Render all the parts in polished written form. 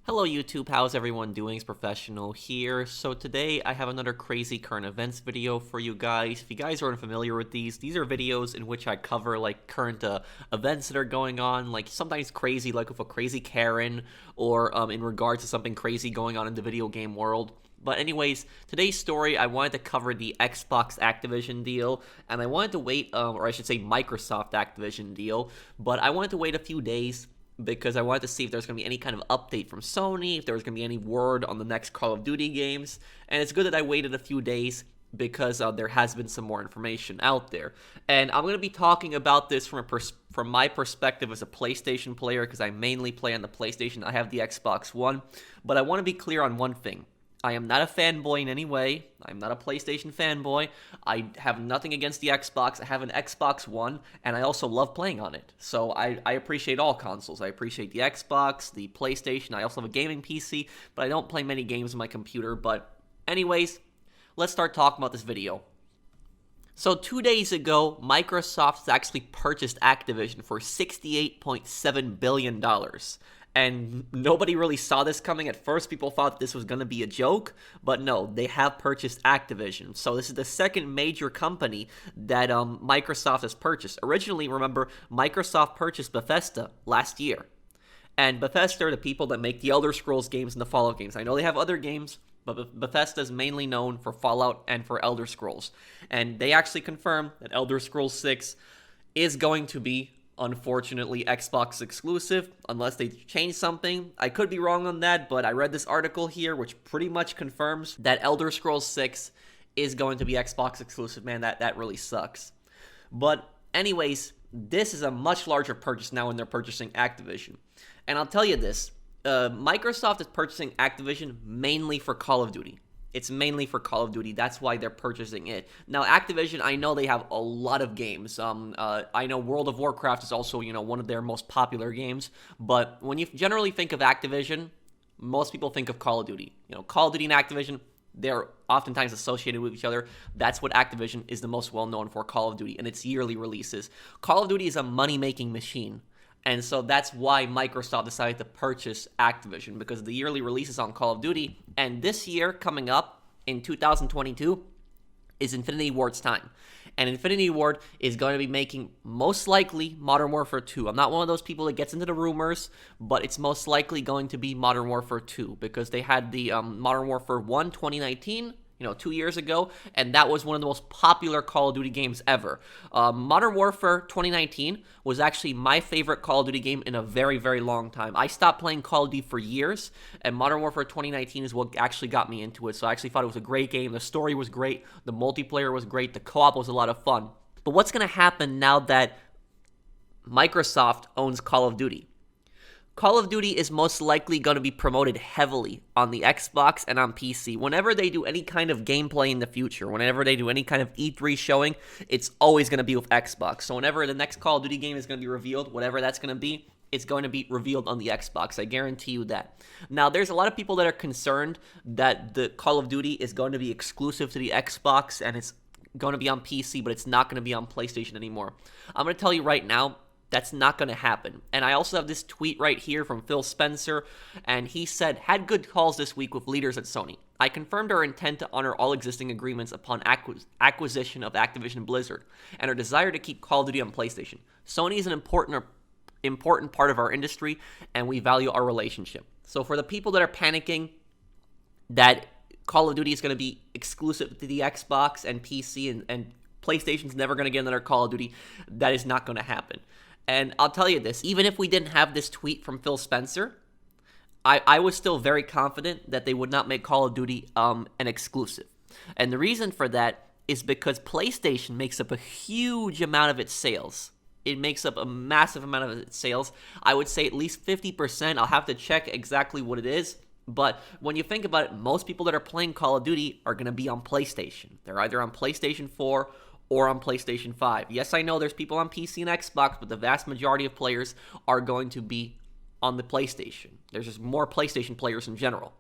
Hello YouTube, how's everyone doing? It's Professional here. So today I have another crazy current events video for you guys. If you guys aren't familiar with these are videos in which I cover like current events that are going on, like sometimes crazy, like with a crazy Karen, or in regards to something crazy going on in the video game world. But anyways, today's story, I wanted to cover the Xbox Activision deal, and I wanted to wait, or I should say Microsoft Activision deal, but I wanted to wait a few days because I wanted to see if there's going to be any kind of update from Sony, if there was going to be any word on the next Call of Duty games, and it's good that I waited a few days because there has been some more information out there. And I'm going to be talking about this from my perspective as a PlayStation player, because I mainly play on the PlayStation. I have the Xbox One, but I want to be clear on one thing. I am not a fanboy in any way. I'm not a PlayStation fanboy. I have nothing against the Xbox. I have an Xbox One, and I also love playing on it. So I appreciate all consoles. I appreciate the Xbox, the PlayStation. I also have a gaming PC, but I don't play many games on my computer. But anyways, let's start talking about this video. So 2 days ago, Microsoft actually purchased Activision for $68.7 billion. And nobody really saw this coming. At first, people thought this was going to be a joke, but no, they have purchased Activision. So this is the second major company that Microsoft has purchased. Originally, remember, Microsoft purchased Bethesda last year. And Bethesda are the people that make the Elder Scrolls games and the Fallout games. I know they have other games, but Bethesda is mainly known for Fallout and for Elder Scrolls. And they actually confirmed that Elder Scrolls 6 is going to be, unfortunately, Xbox exclusive, unless they change something. I could be wrong on that, but I read this article here, which pretty much confirms that Elder Scrolls 6 is going to be Xbox exclusive. Man, that really sucks. But anyways, this is a much larger purchase now when they're purchasing Activision. And I'll tell you this, Microsoft is purchasing Activision mainly for Call of Duty. It's mainly for Call of Duty. That's why they're purchasing it. Now, Activision, I know they have a lot of games. I know World of Warcraft is also, one of their most popular games. But when you generally think of Activision, most people think of Call of Duty. Call of Duty and Activision, they're oftentimes associated with each other. That's what Activision is the most well-known for, Call of Duty, and its yearly releases. Call of Duty is a money-making machine. And so that's why Microsoft decided to purchase Activision, because of the yearly releases on Call of Duty. And this year, coming up in 2022, is Infinity Ward's time. And Infinity Ward is going to be making, most likely, Modern Warfare 2. I'm not one of those people that gets into the rumors, but it's most likely going to be Modern Warfare 2, because they had the Modern Warfare 1 2019, 2 years ago, and that was one of the most popular Call of Duty games ever. Modern Warfare 2019 was actually my favorite Call of Duty game in a very, very long time. I stopped playing Call of Duty for years, and Modern Warfare 2019 is what actually got me into it. So I actually thought it was a great game. The story was great. The multiplayer was great. The co-op was a lot of fun. But what's going to happen now that Microsoft owns Call of Duty? Call of Duty is most likely going to be promoted heavily on the Xbox and on PC. Whenever they do any kind of gameplay in the future, whenever they do any kind of E3 showing, it's always going to be with Xbox. So whenever the next Call of Duty game is going to be revealed, whatever that's going to be, it's going to be revealed on the Xbox. I guarantee you that. Now, there's a lot of people that are concerned that the Call of Duty is going to be exclusive to the Xbox and it's going to be on PC, but it's not going to be on PlayStation anymore. I'm going to tell you right now, that's not going to happen. And I also have this tweet right here from Phil Spencer, and he said, had good calls this week with leaders at Sony. I confirmed our intent to honor all existing agreements upon acquisition of Activision Blizzard, and our desire to keep Call of Duty on PlayStation. Sony is an important part of our industry, and we value our relationship. So for the people that are panicking that Call of Duty is going to be exclusive to the Xbox and PC, and PlayStation's never going to get another Call of Duty, that is not going to happen. And I'll tell you this, even if we didn't have this tweet from Phil Spencer, I was still very confident that they would not make Call of Duty an exclusive. And the reason for that is because PlayStation makes up a huge amount of its sales. It makes up a massive amount of its sales. I would say at least 50%. I'll have to check exactly what it is. But when you think about it, most people that are playing Call of Duty are going to be on PlayStation. They're either on PlayStation 4 or on PlayStation 5. Yes, I know there's people on PC and Xbox, but the vast majority of players are going to be on the PlayStation. There's just more PlayStation players in general.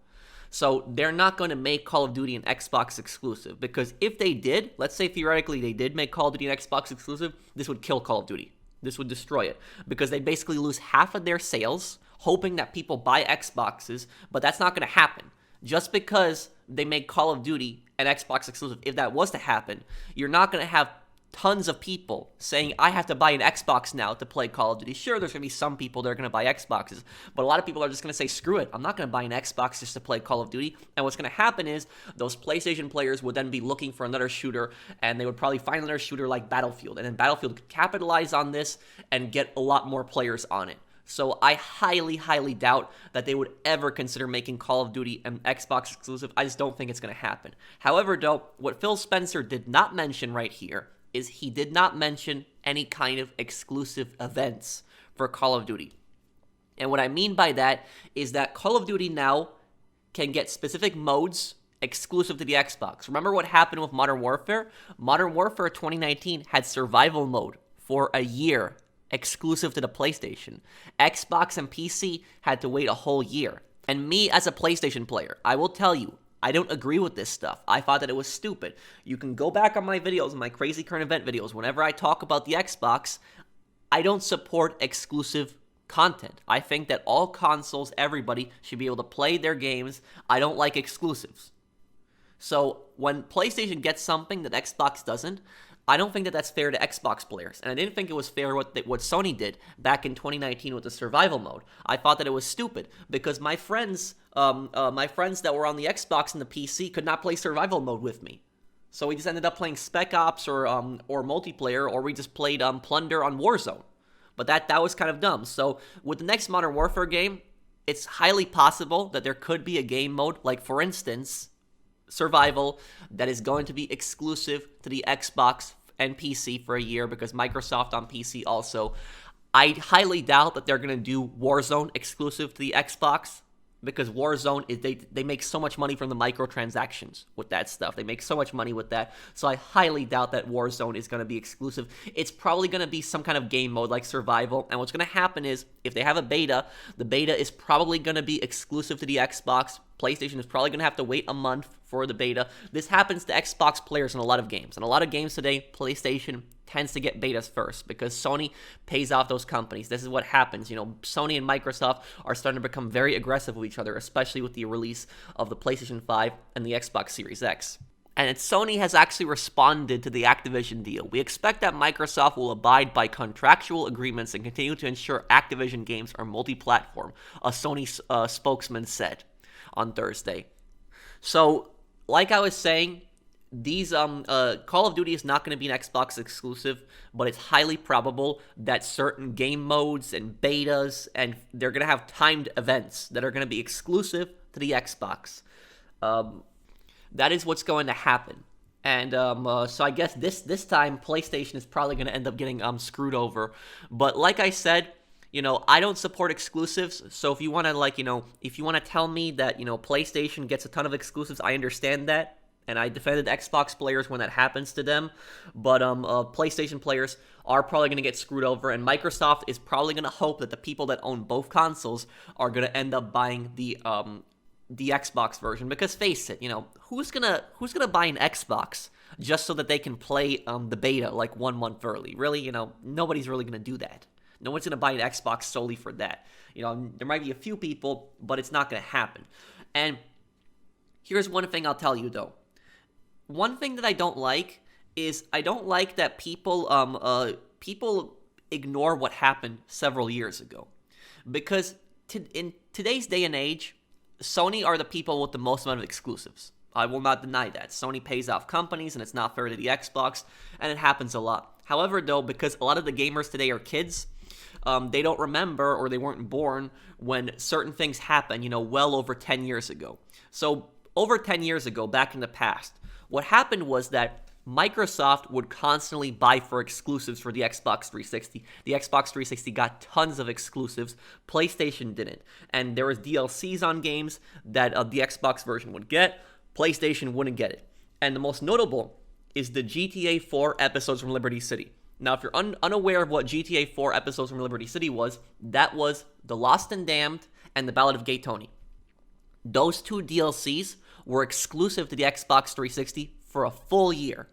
So they're not going to make Call of Duty an Xbox exclusive, because if they did, let's say theoretically they did make Call of Duty an Xbox exclusive, this would kill Call of Duty. This would destroy it, because they basically lose half of their sales hoping that people buy Xboxes, but that's not going to happen. Just because they make Call of Duty an Xbox exclusive, if that was to happen, you're not going to have tons of people saying, I have to buy an Xbox now to play Call of Duty. Sure, there's going to be some people that are going to buy Xboxes, but a lot of people are just going to say, screw it, I'm not going to buy an Xbox just to play Call of Duty. And what's going to happen is those PlayStation players would then be looking for another shooter, and they would probably find another shooter like Battlefield, and then Battlefield could capitalize on this and get a lot more players on it. So I highly, highly doubt that they would ever consider making Call of Duty an Xbox exclusive. I just don't think it's going to happen. However, though, what Phil Spencer did not mention right here is he did not mention any kind of exclusive events for Call of Duty. And what I mean by that is that Call of Duty now can get specific modes exclusive to the Xbox. Remember what happened with Modern Warfare? Modern Warfare 2019 had survival mode for a year exclusive to the PlayStation. Xbox and PC had to wait a whole year. And me as a PlayStation player, I will tell you, I don't agree with this stuff. I thought that it was stupid. You can go back on my videos, my crazy current event videos. Whenever I talk about the Xbox, I don't support exclusive content. I think that all consoles, everybody should be able to play their games. I don't like exclusives. So when PlayStation gets something that Xbox doesn't, I don't think that that's fair to Xbox players, and I didn't think it was fair what Sony did back in 2019 with the survival mode. I thought that it was stupid because my friends that were on the Xbox and the PC could not play survival mode with me, so we just ended up playing Spec Ops or multiplayer, or we just played Plunder on Warzone. But that was kind of dumb. So with the next Modern Warfare game, it's highly possible that there could be a game mode, like for instance, survival, that is going to be exclusive to the Xbox and PC for a year, because Microsoft on PC also. I highly doubt that they're going to do Warzone exclusive to the Xbox, because Warzone, they make so much money from the microtransactions with that stuff. They make so much money with that. So I highly doubt that Warzone is going to be exclusive. It's probably going to be some kind of game mode like survival. And what's going to happen is, if they have a beta, the beta is probably going to be exclusive to the Xbox. PlayStation is probably going to have to wait a month for the beta. This happens to Xbox players in a lot of games. In a lot of games today, PlayStation tends to get betas first because Sony pays off those companies. This is what happens. You know, Sony and Microsoft are starting to become very aggressive with each other, especially with the release of the PlayStation 5 and the Xbox Series X. And Sony has actually responded to the Activision deal. We expect that Microsoft will abide by contractual agreements and continue to ensure Activision games are multi-platform, a Sony spokesman said on Thursday. So, like I was saying, these Call of Duty is not going to be an Xbox exclusive, but it's highly probable that certain game modes and betas, and they're going to have timed events that are going to be exclusive to the Xbox. That is what's going to happen. And so I guess this time PlayStation is probably going to end up getting screwed over. But like I said, you know, I don't support exclusives. So if you want to if you want to tell me that, PlayStation gets a ton of exclusives, I understand that. And I defended Xbox players when that happens to them. But PlayStation players are probably going to get screwed over. And Microsoft is probably going to hope that the people that own both consoles are going to end up buying the Xbox version. Because face it, who's gonna buy an Xbox just so that they can play the beta like 1 month early? Really, nobody's really going to do that. No one's going to buy an Xbox solely for that. There might be a few people, but it's not going to happen. And here's one thing I'll tell you, though. One thing that I don't like is I don't like that people ignore what happened several years ago. Because in today's day and age, Sony are the people with the most amount of exclusives. I will not deny that. Sony pays off companies, and it's not fair to the Xbox, and it happens a lot. However, though, because a lot of the gamers today are kids, they don't remember, or they weren't born when certain things happened, well over 10 years ago. So over 10 years ago, back in the past, what happened was that Microsoft would constantly buy for exclusives for the Xbox 360. The Xbox 360 got tons of exclusives. PlayStation didn't. And there was DLCs on games that the Xbox version would get. PlayStation wouldn't get it. And the most notable is the GTA 4 Episodes from Liberty City. Now, if you're unaware of what GTA 4 Episodes from Liberty City was, that was The Lost and Damned and The Ballad of Gay Tony. Those two DLCs were exclusive to the Xbox 360 for a full year.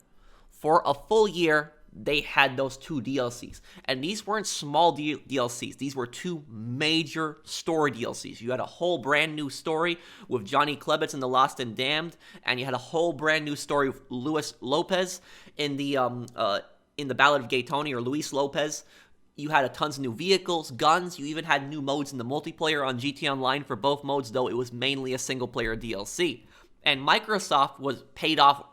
For a full year, they had those 2 DLCs. And these weren't small DLCs. These were 2 major story DLCs. You had a whole brand new story with Johnny Klebitz in The Lost and Damned, and you had a whole brand new story with Luis Lopez in the Ballad of Gay Tony, or Luis Lopez. You had tons of new vehicles, guns. You even had new modes in the multiplayer on GT Online for both modes, though it was mainly a single-player DLC. And Microsoft was paid off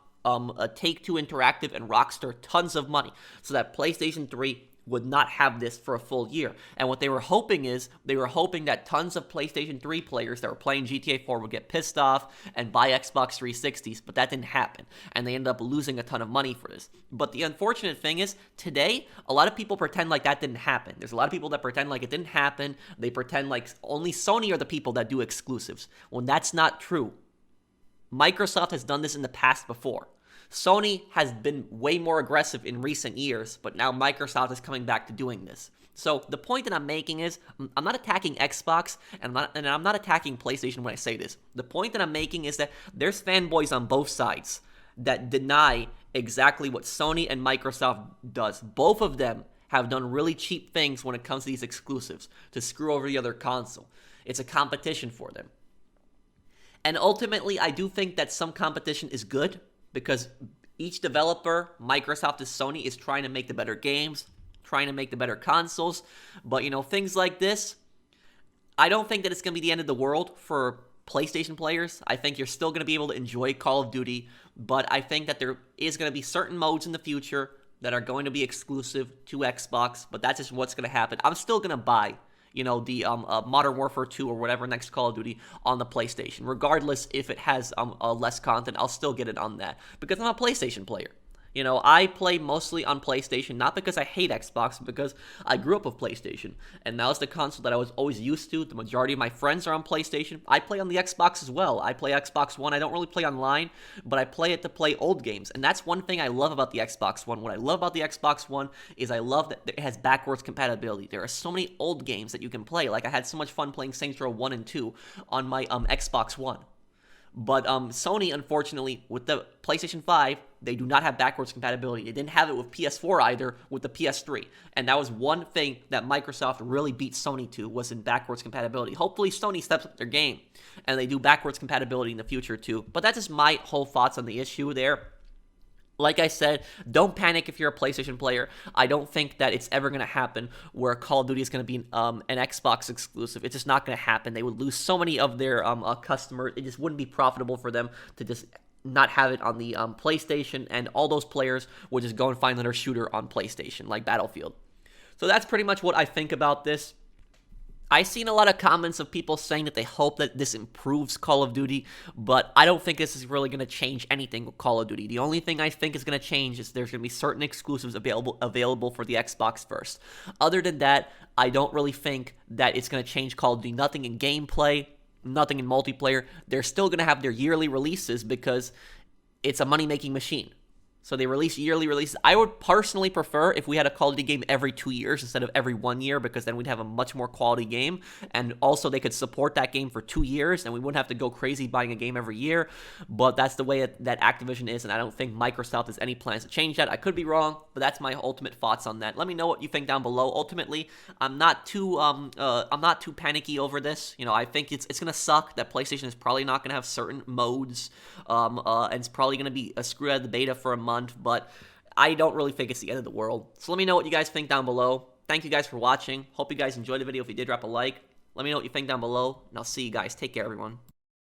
Take-Two Interactive and Rockstar tons of money so that PlayStation 3 would not have this for a full year. And what they were hoping that tons of PlayStation 3 players that were playing GTA 4 would get pissed off and buy Xbox 360s, but that didn't happen. And they ended up losing a ton of money for this. But the unfortunate thing is, today, a lot of people pretend like that didn't happen. There's a lot of people that pretend like it didn't happen. They pretend like only Sony are the people that do exclusives, when that's not true. Microsoft has done this in the past before. Sony has been way more aggressive in recent years, but now Microsoft is coming back to doing this. So the point that I'm making is, I'm not attacking Xbox, and I'm not attacking PlayStation when I say this. The point that I'm making is that there's fanboys on both sides that deny exactly what Sony and Microsoft does. Both of them have done really cheap things when it comes to these exclusives to screw over the other console. It's a competition for them. And ultimately, I do think that some competition is good, because each developer, Microsoft and Sony, is trying to make the better games, trying to make the better consoles. But, things like this, I don't think that it's going to be the end of the world for PlayStation players. I think you're still going to be able to enjoy Call of Duty, but I think that there is going to be certain modes in the future that are going to be exclusive to Xbox, but that's just what's going to happen. I'm still going to buy the Modern Warfare 2 or whatever next Call of Duty on the PlayStation. Regardless if it has less content, I'll still get it on that because I'm a PlayStation player. I play mostly on PlayStation, not because I hate Xbox, but because I grew up with PlayStation, and that was the console that I was always used to. The majority of my friends are on PlayStation. I play on the Xbox as well. I play Xbox One. I don't really play online, but I play it to play old games, and that's one thing I love about the Xbox One. What I love about the Xbox One is I love that it has backwards compatibility. There are so many old games that you can play. Like, I had so much fun playing Saints Row 1 and 2 on my Xbox One. But Sony, unfortunately, with the PlayStation 5, they do not have backwards compatibility. They didn't have it with PS4 either, with the PS3. And that was one thing that Microsoft really beat Sony to, was in backwards compatibility. Hopefully Sony steps up their game and they do backwards compatibility in the future too. But that's just my whole thoughts on the issue there. Like I said, don't panic if you're a PlayStation player. I don't think that it's ever going to happen where Call of Duty is going to be an Xbox exclusive. It's just not going to happen. They would lose so many of their customers. It just wouldn't be profitable for them to just not have it on the PlayStation, and all those players would just go and find another shooter on PlayStation, like Battlefield. So that's pretty much what I think about this. I've seen a lot of comments of people saying that they hope that this improves Call of Duty, but I don't think this is really going to change anything with Call of Duty. The only thing I think is going to change is there's going to be certain exclusives available for the Xbox first. Other than that, I don't really think that it's going to change Call of Duty. Nothing in gameplay, nothing in multiplayer. They're still going to have their yearly releases because it's a money-making machine. So they release yearly releases. I would personally prefer if we had a Call of Duty game every 2 years instead of every 1 year, because then we'd have a much more quality game. And also they could support that game for 2 years and we wouldn't have to go crazy buying a game every year. But that's the way that Activision is, and I don't think Microsoft has any plans to change that. I could be wrong, but that's my ultimate thoughts on that. Let me know what you think down below. Ultimately, I'm not too panicky over this. I think it's gonna suck that PlayStation is probably not gonna have certain modes, and it's probably gonna be screwed out of the beta for a month, but I don't really think it's the end of the world. So let me know what you guys think down below. Thank you guys for watching. Hope you guys enjoyed the video. If you did, drop a like. Let me know what you think down below, and I'll see you guys. Take care, everyone.